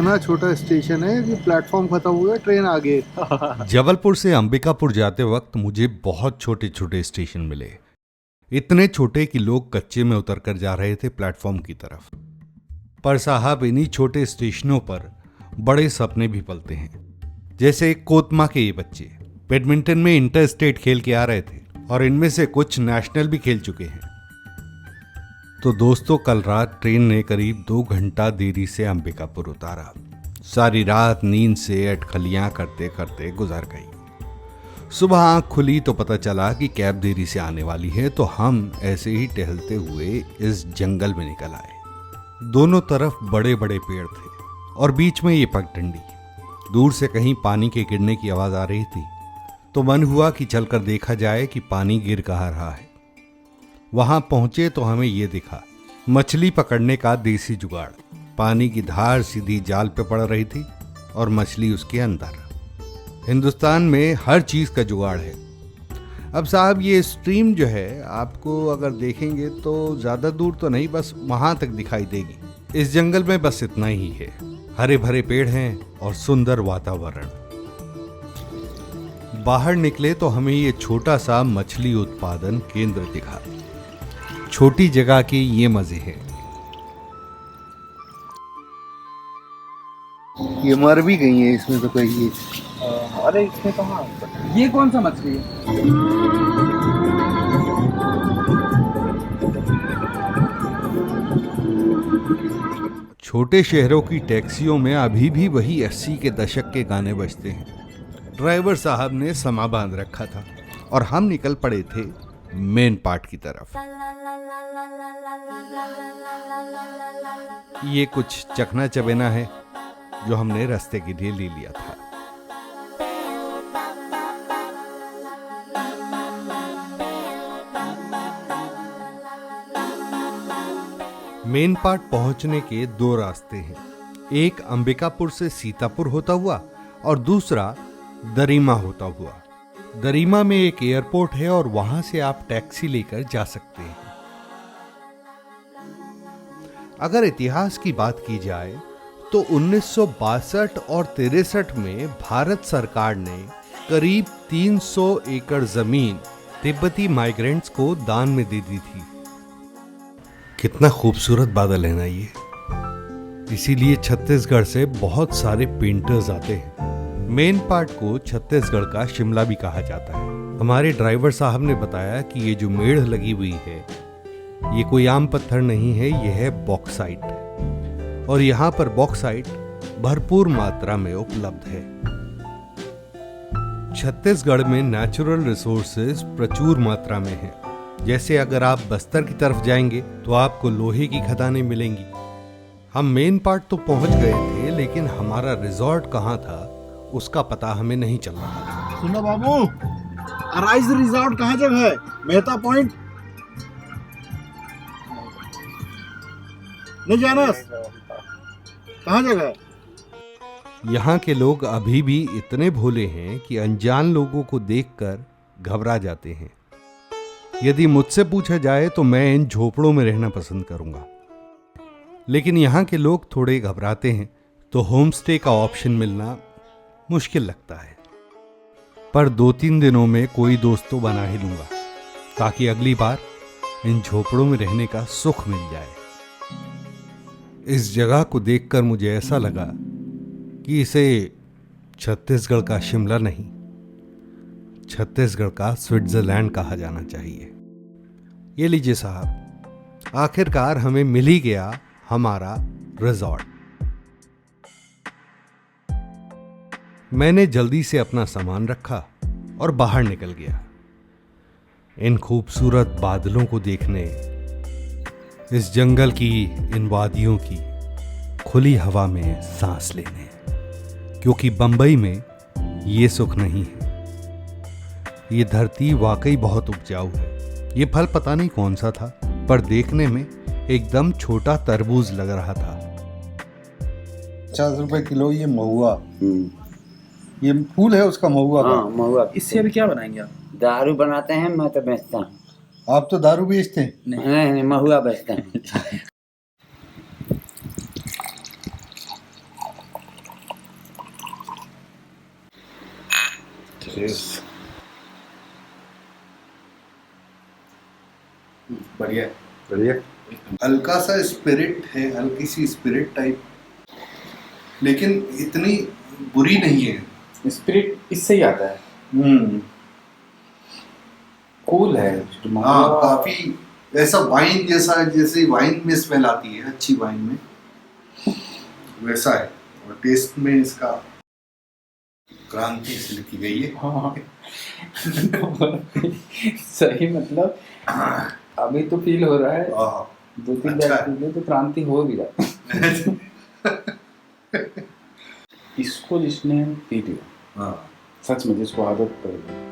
इतना छोटा स्टेशन है कि प्लेटफॉर्म खत्म हुआ, ट्रेन आगे। जबलपुर से अंबिकापुर जाते वक्त मुझे बहुत छोटे छोटे स्टेशन मिले, इतने छोटे कि लोग कच्चे में उतरकर जा रहे थे प्लेटफॉर्म की तरफ। पर साहब, इन्हीं छोटे स्टेशनों पर बड़े सपने भी पलते हैं। जैसे कोतमा के ये बच्चे बैडमिंटन में इंटर स्टेट खेल के आ रहे थे और इनमें से कुछ नेशनल भी खेल चुके हैं। तो दोस्तों, कल रात ट्रेन ने करीब 2 घंटा देरी से अंबिकापुर उतारा। सारी रात नींद से अटखलियां करते करते गुजर गई। सुबह आंख खुली तो पता चला कि कैब देरी से आने वाली है, तो हम ऐसे ही टहलते हुए इस जंगल में निकल आए। दोनों तरफ बड़े बड़े पेड़ थे और बीच में ये पगडंडी। दूर से कहीं पानी के गिरने की आवाज आ रही थी, तो मन हुआ कि चलकर देखा जाए कि पानी गिर कहाँ रहा है। वहां पहुंचे तो हमें ये दिखा, मछली पकड़ने का देसी जुगाड़। पानी की धार सीधी जाल पे पड़ रही थी और मछली उसके अंदर। हिंदुस्तान में हर चीज का जुगाड़ है। अब साहब, ये स्ट्रीम जो है, आपको अगर देखेंगे तो ज्यादा दूर तो नहीं, बस वहां तक दिखाई देगी। इस जंगल में बस इतना ही है, हरे भरे पेड़ हैं और सुंदर वातावरण। बाहर निकले तो हमें ये छोटा सा मछली उत्पादन केंद्र दिखा। छोटी जगह के ये मजे हैं। ये मर भी गई है इसमें तो कहीं। अरे इसमें कहाँ, ये कौन सा मछली है? छोटे शहरों की टैक्सियों में अभी भी वही 80 के दशक के गाने बजते हैं। ड्राइवर साहब ने समा बांध रखा था और हम निकल पड़े थे मेन पार्ट की तरफ। ये कुछ चखना चबेना है जो हमने रास्ते के लिए ले लिया था। मेन पार्ट पहुंचने के 2 रास्ते हैं, एक अंबिकापुर से सीतापुर होता हुआ और दूसरा दरीमा होता हुआ। दरीमा में एक एयरपोर्ट है और वहां से आप टैक्सी लेकर जा सकते हैं। अगर इतिहास की बात की जाए तो 1962 और 63 में भारत सरकार ने करीब 300 एकड़ जमीन तिब्बती माइग्रेंट्स को दान में दे दी थी। कितना खूबसूरत बादल है ना ये। इसीलिए छत्तीसगढ़ से बहुत सारे पेंटर्स आते हैं। मेन पार्ट को छत्तीसगढ़ का शिमला भी कहा जाता है। हमारे ड्राइवर साहब ने बताया कि ये जो मेढ़ लगी हुई है, ये कोई आम पत्थर नहीं है, ये है बॉक्साइट। और यहाँ पर बॉक्साइट भरपूर मात्रा में उपलब्ध है। छत्तीसगढ़ में नेचुरल रिसोर्सेज प्रचुर मात्रा में है। जैसे अगर आप बस्तर की तरफ जाएंगे तो आपको लोहे की खदानें मिलेंगी। हम मेन पार्ट तो पहुंच गए थे, लेकिन हमारा रिजॉर्ट कहाँ था उसका पता हमें नहीं चल रहा था। सुनो बाबू, अराइज रिजॉर्ट कहाँ जगह है? मेहता पॉइंट नहीं जाना? कहाँ जगह है? यहाँ के लोग अभी भी इतने भोले हैं कि अनजान लोगों को देखकर घबरा जाते हैं। यदि मुझसे पूछा जाए तो मैं इन झोपड़ों में रहना पसंद करूंगा, लेकिन यहाँ के लोग थोड़े घबराते हैं, तो होम स्टे का ऑप्शन मिलना मुश्किल लगता है। पर 2-3 दिनों में कोई दोस्त तो बना ही लूंगा, ताकि अगली बार इन झोपड़ों में रहने का सुख मिल जाए। इस जगह को देखकर मुझे ऐसा लगा कि इसे छत्तीसगढ़ का शिमला नहीं, छत्तीसगढ़ का स्विट्जरलैंड कहा जाना चाहिए। ये लीजिए साहब, आखिरकार हमें मिल ही गया हमारा रिजॉर्ट। मैंने जल्दी से अपना सामान रखा और बाहर निकल गया, इन खूबसूरत बादलों को देखने, इस जंगल की इन वादियों की खुली हवा में सांस लेने, क्योंकि बंबई में ये सुख नहीं है। ये धरती वाकई बहुत उपजाऊ है। ये फल पता नहीं कौन सा था, पर देखने में एकदम छोटा तरबूज लग रहा था। 50 रुपए किलो ये महुआ। ये फूल है उसका, महुआ का। हाँ, महुआ। इससे अभी क्या बनाएंगे आप? दारू बनाते हैं, मैं तो बेचता हूँ। आप तो दारू बेचते हैं? नहीं, महुआ बेचते हैं। बढ़िया। बढ़िया। हल्का सा स्पिरिट है, हल्की सी स्पिरिट टाइप, लेकिन इतनी बुरी नहीं है। स्पिरिट इससे ही आता है। कूल है। हाँ, काफी ऐसा वाइन जैसा, जैसे वाइन में स्मेल आती है अच्छी वाइन में, वैसा है। और टेस्ट में इसका क्रांति से लिखी गई है। हाँ। सही, मतलब अभी तो फील हो रहा है। 2-3 अच्छा बैग पीले तो क्रांति हो भी रहा है। इसको जिसने पी लिया, हाँ, सच में जिसको आदत पड़ गई,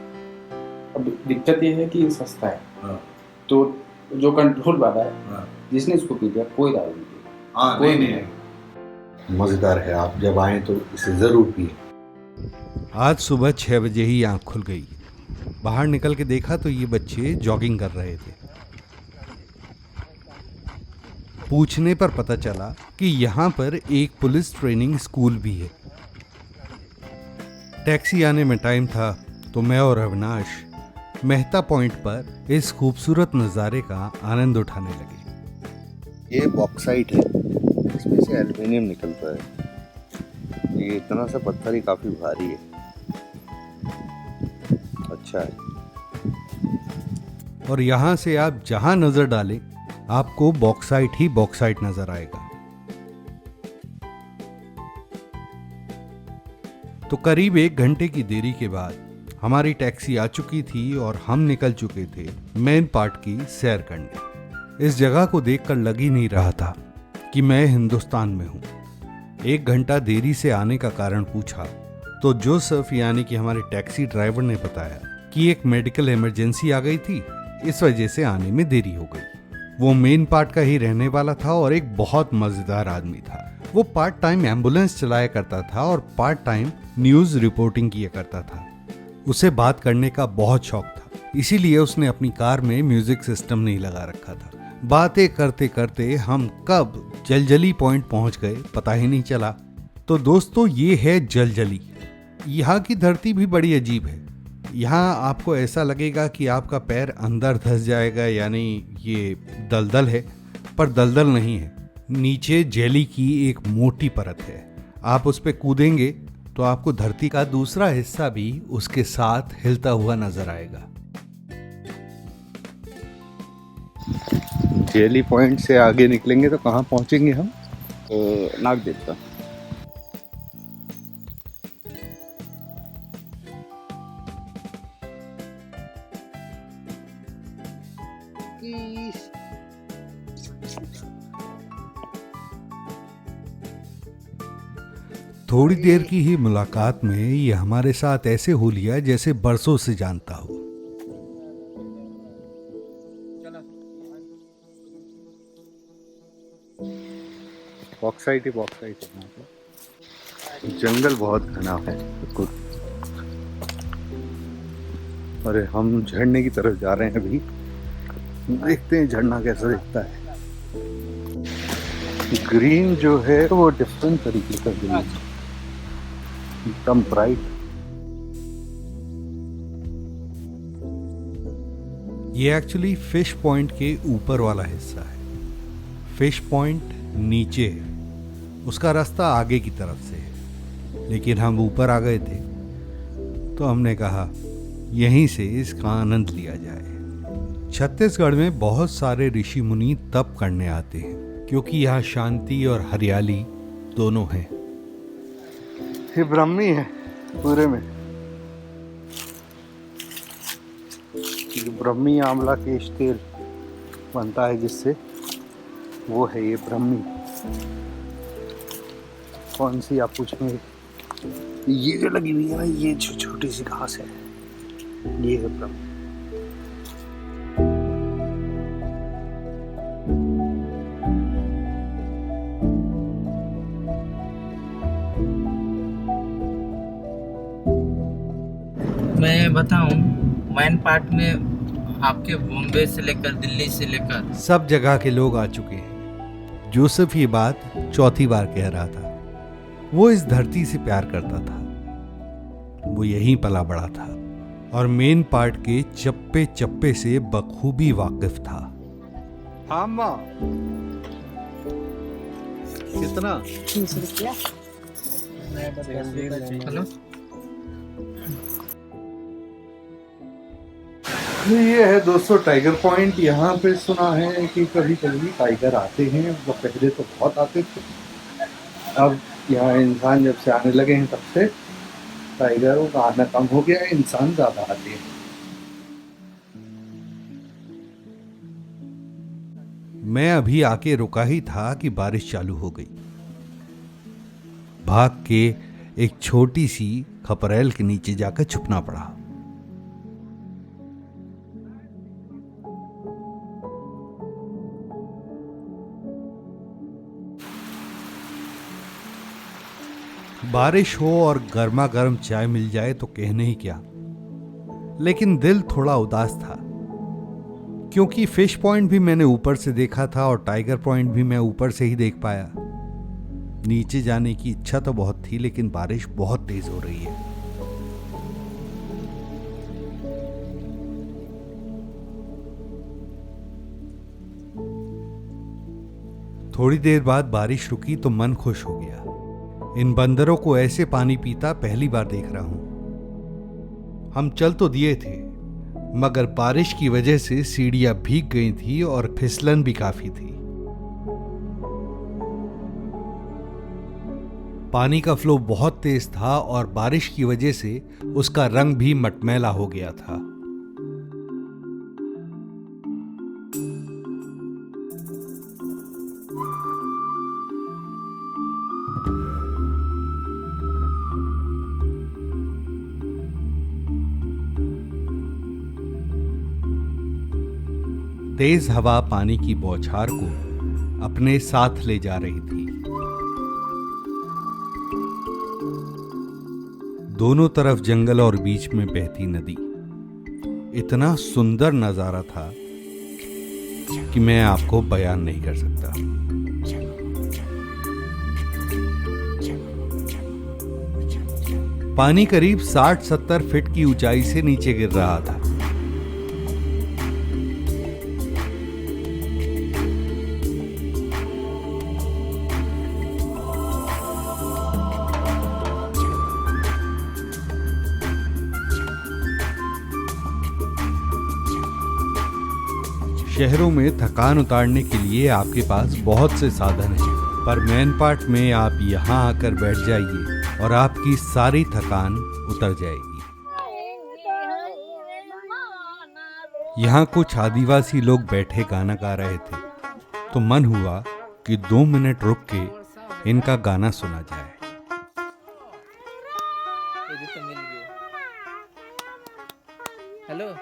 अब दिक्कत ये है कि ये सस्ता है। हाँ, तो जो कंट्रोल वाला है, हाँ, जिसने इसको पी लिया, कोई दारू नहीं पिएगा। हाँ, कोई नहीं, मजेदार है। आप जब आए तो इसे जरूर पिए। आज सुबह 6 बजे ही आंख खुल गई। बाहर निकल के देखा तो ये बच्चे जॉगिंग कर रहे थे। पूछने पर पता चला कि यहाँ पर एक पुलिस ट्रेनिंग स्कूल भी है। टैक्सी आने में टाइम था तो मैं और अविनाश मेहता पॉइंट पर इस खूबसूरत नज़ारे का आनंद उठाने लगे। ये बॉक्साइट है, इसमें से एल्युमिनियम निकलता है। ये इतना सा पत्थर ही काफी भारी है। अच्छा है। और यहाँ से आप जहाँ नजर डालें आपको बॉक्साइट ही बॉक्साइट नजर आएगा। तो करीब 1 घंटे की देरी के बाद हमारी टैक्सी आ चुकी थी और हम निकल चुके थे मेन पार्ट की सैर करने। इस जगह को देखकर लग ही नहीं रहा था कि मैं हिंदुस्तान में हूँ। 1 घंटा देरी से आने का कारण पूछा तो जोसेफ यानी कि हमारे टैक्सी ड्राइवर ने बताया कि एक मेडिकल इमरजेंसी आ गई थी, इस वजह से आने में देरी हो गई। वो मेन पार्ट का ही रहने वाला था और एक बहुत मजेदार आदमी था। वो पार्ट टाइम एम्बुलेंस चलाया करता था और पार्ट टाइम न्यूज रिपोर्टिंग किया करता था। उसे बात करने का बहुत शौक था, इसीलिए उसने अपनी कार में म्यूजिक सिस्टम नहीं लगा रखा था। बातें करते करते हम कब जलजली पॉइंट पहुंच गए पता ही नहीं चला। तो दोस्तों, ये है जलजली। यहाँ की धरती भी बड़ी अजीब है। यहाँ आपको ऐसा लगेगा कि आपका पैर अंदर धंस जाएगा, यानी ये दलदल है, पर दलदल नहीं है। नीचे जेली की एक मोटी परत है। आप उस पर कूदेंगे तो आपको धरती का दूसरा हिस्सा भी उसके साथ हिलता हुआ नजर आएगा। जेली पॉइंट से आगे निकलेंगे तो कहाँ पहुँचेंगे हम? नागदेवता। थोड़ी देर की ही मुलाकात में ये हमारे साथ ऐसे हो लिया जैसे बरसों से जानता हो। बॉक्साइट ही बॉक्साइट है यहाँ पे। जंगल बहुत घना है। अरे हम झरने की तरफ जा रहे हैं अभी। देखते हैं झरना कैसा दिखता है। ग्रीन जो है वो डिफरेंट तरीके का ग्रीन है, एकदम ब्राइट। ये एक्चुअली फिश पॉइंट के ऊपर वाला हिस्सा है। फिश पॉइंट नीचे है, उसका रास्ता आगे की तरफ से है, लेकिन हम ऊपर आ गए थे तो हमने कहा यहीं से इसका आनंद लिया जाए। छत्तीसगढ़ में बहुत सारे ऋषि मुनि तप करने आते हैं क्योंकि यहाँ शांति और हरियाली दोनों हैं। ये ब्रह्मी है पूरे में। जो ब्रह्मी आंवला केश तेल बनता है जिससे, वो है ये ब्रह्मी। कौन सी आप पूछेंगे? ये जो लगी हुई है ना, ये छोटी सी घास है, ये है ब्रह्मी। मैं बताऊं, मैन पार्ट में आपके बॉम्बे से लेकर दिल्ली से लेकर सब जगह के लोग आ चुके हैं। जोसेफ ये बात चौथी बार कह रहा था। वो इस धरती से प्यार करता था, वो यहीं पला बड़ा था और मेन पार्ट के चप्पे चप्पे से बखूबी वाकिफ था। हाँ माँ, कितना? 30 रुपया। हेलो, ये है दोस्तों टाइगर पॉइंट। यहाँ पे सुना है कि कभी कभी टाइगर आते हैं, मतलब पहले तो बहुत आते थे, अब यहाँ इंसान जब से आने लगे हैं तब से टाइगरों का आना कम हो गया है, इंसान ज़्यादा आते हैं। मैं अभी आके रुका ही था कि बारिश चालू हो गई। भाग के एक छोटी सी खपरेल के नीचे जाकर छुपना पड़ा। बारिश हो और गर्मा गर्म चाय मिल जाए तो कहने ही क्या, लेकिन दिल थोड़ा उदास था क्योंकि फिश पॉइंट भी मैंने ऊपर से देखा था और टाइगर पॉइंट भी मैं ऊपर से ही देख पाया। नीचे जाने की इच्छा तो बहुत थी, लेकिन बारिश बहुत तेज हो रही है। थोड़ी देर बाद बारिश रुकी तो मन खुश हो गया। इन बंदरों को ऐसे पानी पीता पहली बार देख रहा हूं। हम चल तो दिए थे, मगर बारिश की वजह से सीढ़ियां भीग गई थी और फिसलन भी काफी थी। पानी का फ्लो बहुत तेज था और बारिश की वजह से उसका रंग भी मटमैला हो गया था। तेज हवा पानी की बौछार को अपने साथ ले जा रही थी। दोनों तरफ जंगल और बीच में बहती नदी। इतना सुंदर नजारा था कि मैं आपको बयान नहीं कर सकता। पानी करीब 60-70 फीट की ऊंचाई से नीचे गिर रहा था। शहरों में थकान उतारने के लिए आपके पास बहुत से साधन हैं, पर मैन पार्ट में आप यहाँ आकर बैठ जाइए और आपकी सारी थकान उतर जाएगी। यहाँ कुछ आदिवासी लोग बैठे गाना गा रहे थे, तो मन हुआ कि 2 मिनट रुक के इनका गाना सुना जाए। हेलो,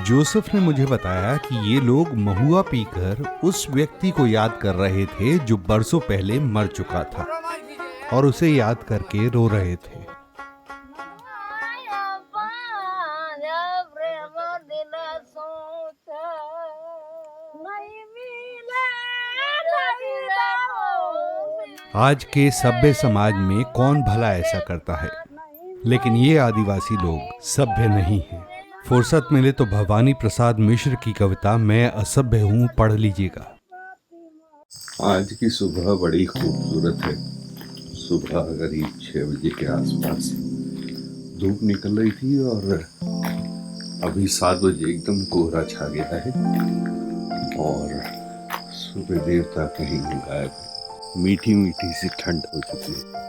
जोसेफ ने मुझे बताया कि ये लोग महुआ पीकर उस व्यक्ति को याद कर रहे थे जो बरसों पहले मर चुका था और उसे याद करके रो रहे थे। आज के सभ्य समाज में कौन भला ऐसा करता है, लेकिन ये आदिवासी लोग सभ्य नहीं हैं। फुर्सत मिले तो भवानी प्रसाद मिश्र की कविता मैं असभ्य हूँ पढ़ लीजिएगा। आज की सुबह बड़ी खूबसूरत है। सुबह करीब 6 बजे के आसपास धूप निकल रही थी और अभी 7 बजे एकदम कोहरा छा गया है और सुबह देर तक कहीं गायब है। मीठी मीठी सी ठंड हो चुकी है।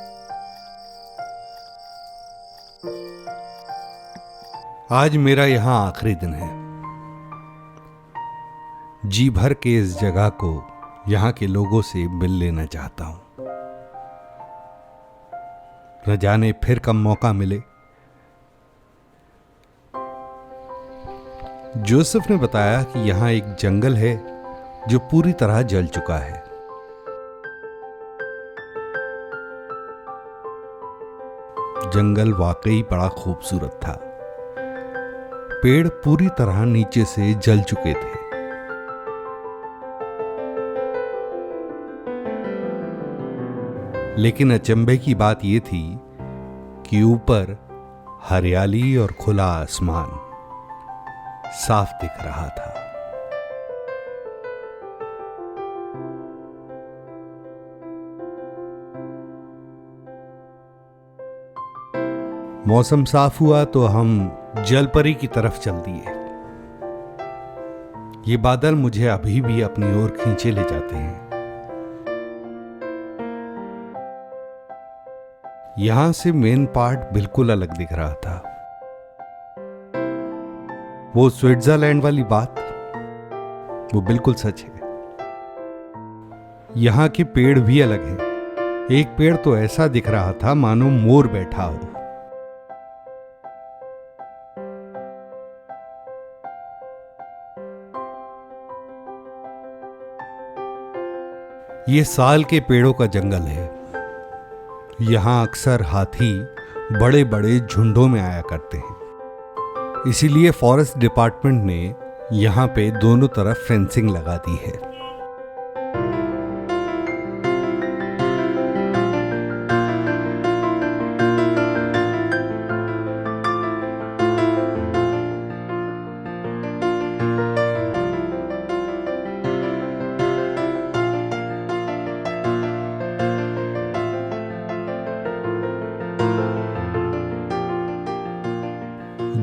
आज मेरा यहाँ आखिरी दिन है। जी भर के इस जगह को, यहाँ के लोगों से मिल लेना चाहता हूं। न जाने फिर कब मौका मिले। जोसेफ ने बताया कि यहाँ एक जंगल है जो पूरी तरह जल चुका है। जंगल वाकई बड़ा खूबसूरत था। पेड़ पूरी तरह नीचे से जल चुके थे। लेकिन अचंभे की बात यह थी कि ऊपर हरियाली और खुला आसमान साफ दिख रहा था। मौसम साफ हुआ तो हम जलपरी की तरफ चल दिए। ये बादल मुझे अभी भी अपनी ओर खींचे ले जाते हैं। यहां से मेन पार्ट बिल्कुल अलग दिख रहा था। वो स्विट्जरलैंड वाली बात, वो बिल्कुल सच है। यहां के पेड़ भी अलग हैं। एक पेड़ तो ऐसा दिख रहा था मानो मोर बैठा हो। ये साल के पेड़ों का जंगल है। यहां अक्सर हाथी बड़े बड़े झुंडों में आया करते हैं। इसीलिए फॉरेस्ट डिपार्टमेंट ने यहां पे दोनों तरफ फेंसिंग लगा दी है।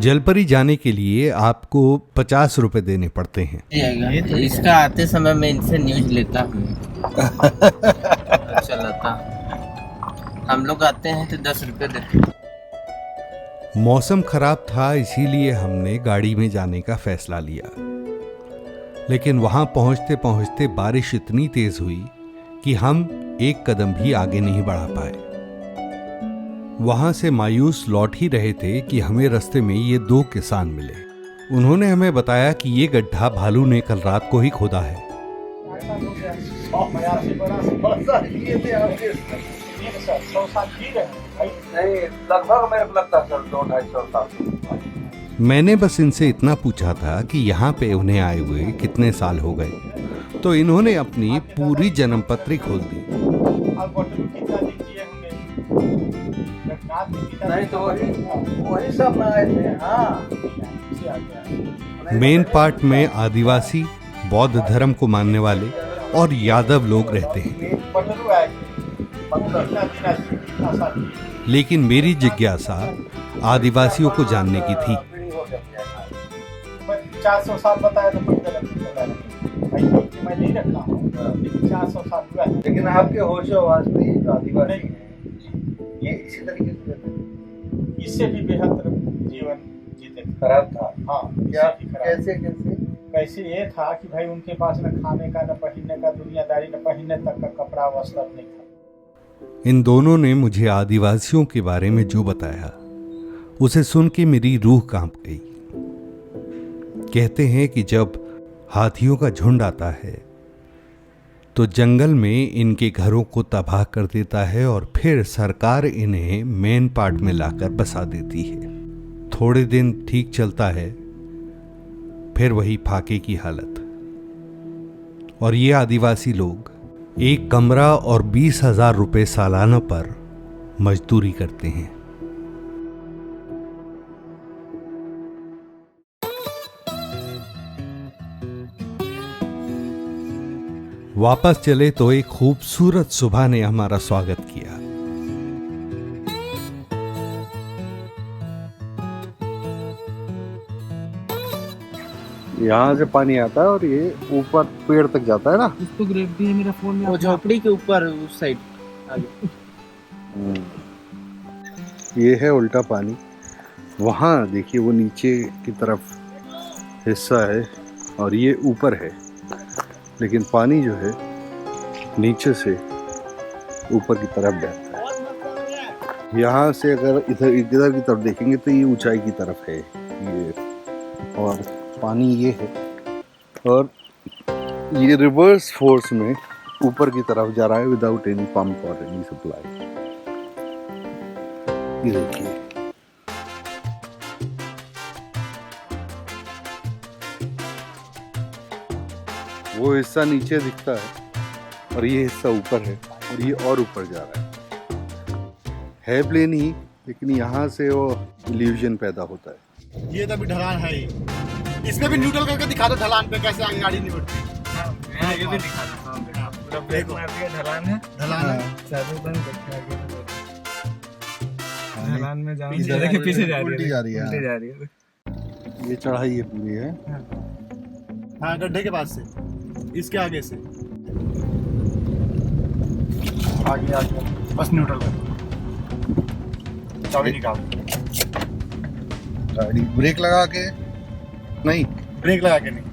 जलपरी जाने के लिए आपको 50 रुपए देने पड़ते हैं। तो इसका आते समय मैं इनसे न्यूज लेता हूँ। चलाता हम लोग आते हैं तो 10 रुपए देते हैं। मौसम खराब था, इसीलिए हमने गाड़ी में जाने का फैसला लिया। लेकिन वहां पहुंचते पहुंचते बारिश इतनी तेज हुई कि हम एक कदम भी आगे नहीं बढ़ा पाए। वहां से मायूस लौट ही रहे थे कि हमें रास्ते में ये 2 किसान मिले। उन्होंने हमें बताया कि ये गड्ढा भालू ने कल रात को ही खोदा है। लगभग मेरे को लगता है सर 200-250 साल। मैंने बस इनसे इतना पूछा था कि यहाँ पे उन्हें आए हुए कितने साल हो गए, तो इन्होंने अपनी पूरी जन्म पत्री खोल दी। नहीं तो वही सब में आए थे। हाँ, मेन पार्ट में आदिवासी, बौद्ध धर्म को मानने वाले और यादव लोग रहते हैं। लेकिन मेरी जिज्ञासा आदिवासियों को जानने की थी। 400 साल बताया तो मैं नहीं रखा हूँ, 400 साल हुआ है। लेकिन आपके होशो-हवास में आदिवासी हैं। ये इसी तरीके से रहते हैं। इससे भी बेहतर जीवन जीते थे। खराब था। हाँ, क्या कैसे कैसे ये था कि भाई उनके पास न खाने का, न पहनने का, दुनियादारी, न पहनने तक का कपड़ा वस्त्र नहीं था। इन दोनों ने मुझे आदिवासियों के बारे में जो बताया उसे सुन के मेरी रूह कांप गई। कहते हैं कि जब हाथियों का झुंड आता है तो जंगल में इनके घरों को तबाह कर देता है और फिर सरकार इन्हें मेन पार्ट में लाकर बसा देती है। थोड़े दिन ठीक चलता है, फिर वही फाके की हालत। और ये आदिवासी लोग एक कमरा और 20,000 रुपए सालाना पर मजदूरी करते हैं। वापस चले तो एक खूबसूरत सुबह ने हमारा स्वागत किया। यहाँ से पानी आता है और ये ऊपर पेड़ तक जाता है ना। उसको ग्रेविटी है मेरा फोन में, वो झोपड़ी के ऊपर उस साइड आगे। ये है उल्टा पानी। वहाँ देखिए वो नीचे की तरफ हिस्सा है और ये ऊपर है, लेकिन पानी जो है नीचे से ऊपर की तरफ बहता है। यहाँ से अगर इधर की तरफ देखेंगे तो ये ऊंचाई की तरफ है ये, और पानी ये है और ये रिवर्स फोर्स में ऊपर की तरफ जा रहा है विदाउट एनी पंप और एनी सप्लाई। ये देखिए वो हिस्सा नीचे दिखता है और ये हिस्सा ऊपर है और ये और ऊपर जा रहा है। है प्लेन ही, लेकिन यहाँ से वो इल्यूजन पैदा होता है। ये तो अभी ढलान है ही, इसमें भी न्यूट्रल करके दिखा दो ढलान पे कैसे आगे गाड़ी नहीं बढ़ती। मैं आगे भी दिखा देता हूँ, पूरा ब्रेक मार दिया, ढलान है, ढलान है, चाबी बंद करके आगे बढ़ो। ढलान में जाओ, पीछे देखिए पीछे जा उल्टी जा रही है, उल्टी जा रही है। ये चढ़ाई ये पूरी है। हाँ गड्ढे के पास से, इसके आगे से आगे आगे बस न्यूट्रल कर, चाबी निकाल, गाड़ी ब्रेक लगा के नहीं, ब्रेक लगा के नहीं।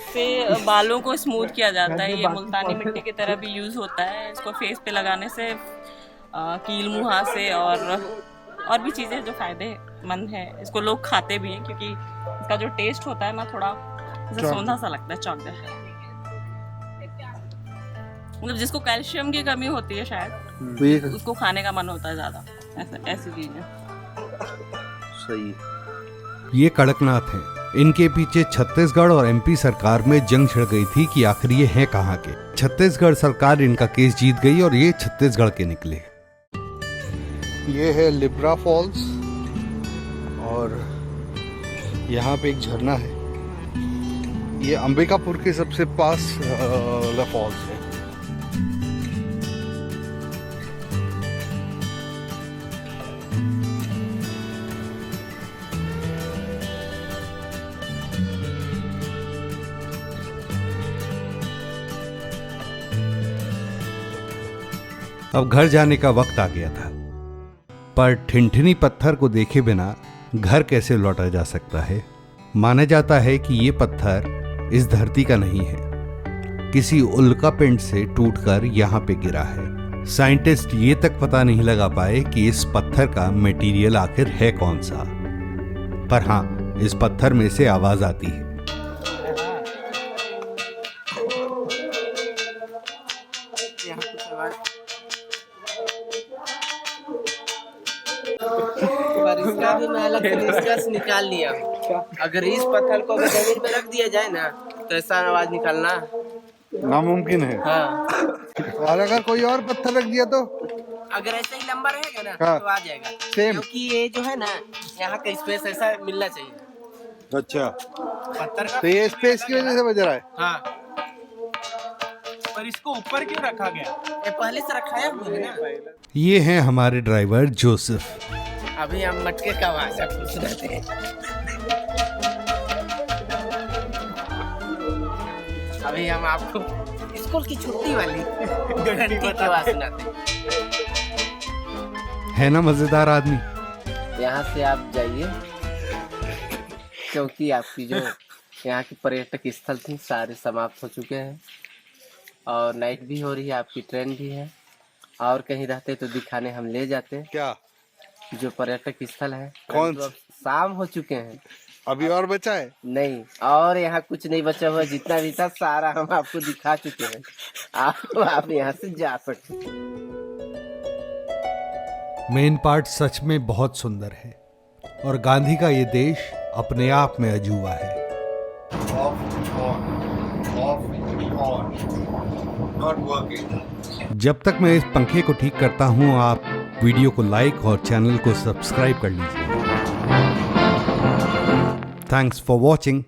से बालों को स्मूथ किया जाता है। ये मुल्तानी मिट्टी की तरह भी यूज़ होता है। इसको फेस पे लगाने से कील मुहासे और भी चीज़ें जो फ़ायदेमंद है। इसको लोग खाते भी हैं क्योंकि इसका जो टेस्ट होता है ना, थोड़ा सौंधा सा लगता है, चौक जैसा। मतलब जिसको कैल्शियम की कमी होती है शायद, उसको खाने का मन होता है ज़्यादा। ऐसी चीज़ है। सही। ये कड़कनाथ हैं। इनके पीछे छत्तीसगढ़ और एमपी सरकार में जंग छिड़ गई थी कि आखिर ये हैं कहाँ के। छत्तीसगढ़ सरकार इनका केस जीत गई और ये छत्तीसगढ़ के निकले। ये है लिब्रा फॉल्स और यहाँ पे एक झरना है। ये अंबिकापुर के सबसे पास वाला फॉल्स है। अब घर जाने का वक्त आ गया था, पर ठिनठिनी पत्थर को देखे बिना घर कैसे लौटा जा सकता है। माना जाता है कि ये पत्थर इस धरती का नहीं है, किसी उल्कापिंड से टूटकर यहाँ पे गिरा है। साइंटिस्ट ये तक पता नहीं लगा पाए कि इस पत्थर का मटेरियल आखिर है कौन सा। पर हाँ, इस पत्थर में से आवाज आती है। पर इसका भी मैं अलग से निष्कर्ष निकाल लिया। अगर इस पत्थर को अगर जमीन पे रख दिया जाए ना, तो ऐसा आवाज निकालना नामुमकिन है। हाँ। और अगर कोई और पत्थर रख दिया तो अगर ऐसा ही लंबा रहेगा ना, हाँ। तो आ जाएगा। सेम। क्योंकि ये जो है ना, यहाँ का स्पेस ऐसा मिलना चाहिए। अच्छा, पत्थर का तो ये स्पेस की वजह से बज रहा है। हाँ, पर इसको ऊपर क्यों रखा गया? ये पहले से रखाया हुआ है ना। ये हैं हमारे ड्राइवर जोसेफ। अभी हम मटके का भाषा पूछ रहे थे। अभी हम आपको स्कूल की छुट्टी वाली घंटी की आवाज सुनाते है ना मजेदार आदमी। यहाँ से आप जाइए, क्योंकि आपकी जो यहाँ की पर्यटक स्थल थी सारे समाप्त हो चुके हैं और नाइट भी हो रही है, आपकी ट्रेन भी है। और कहीं रहते तो दिखाने हम ले जाते। क्या जो पर्यटक स्थल है कौन तो अब शाम हो चुके हैं। अभी और बचा है? नहीं, और यहाँ कुछ नहीं बचा हुआ। जितना भी था सारा हम आपको दिखा चुके हैं। आप यहाँ से जा सकते। मेन पार्ट सच में बहुत सुंदर है और गांधी का ये देश अपने आप में अजूबा है। जब तक मैं इस पंखे को ठीक करता हूं, आप वीडियो को लाइक और चैनल को सब्सक्राइब कर लीजिए। Thanks for watching.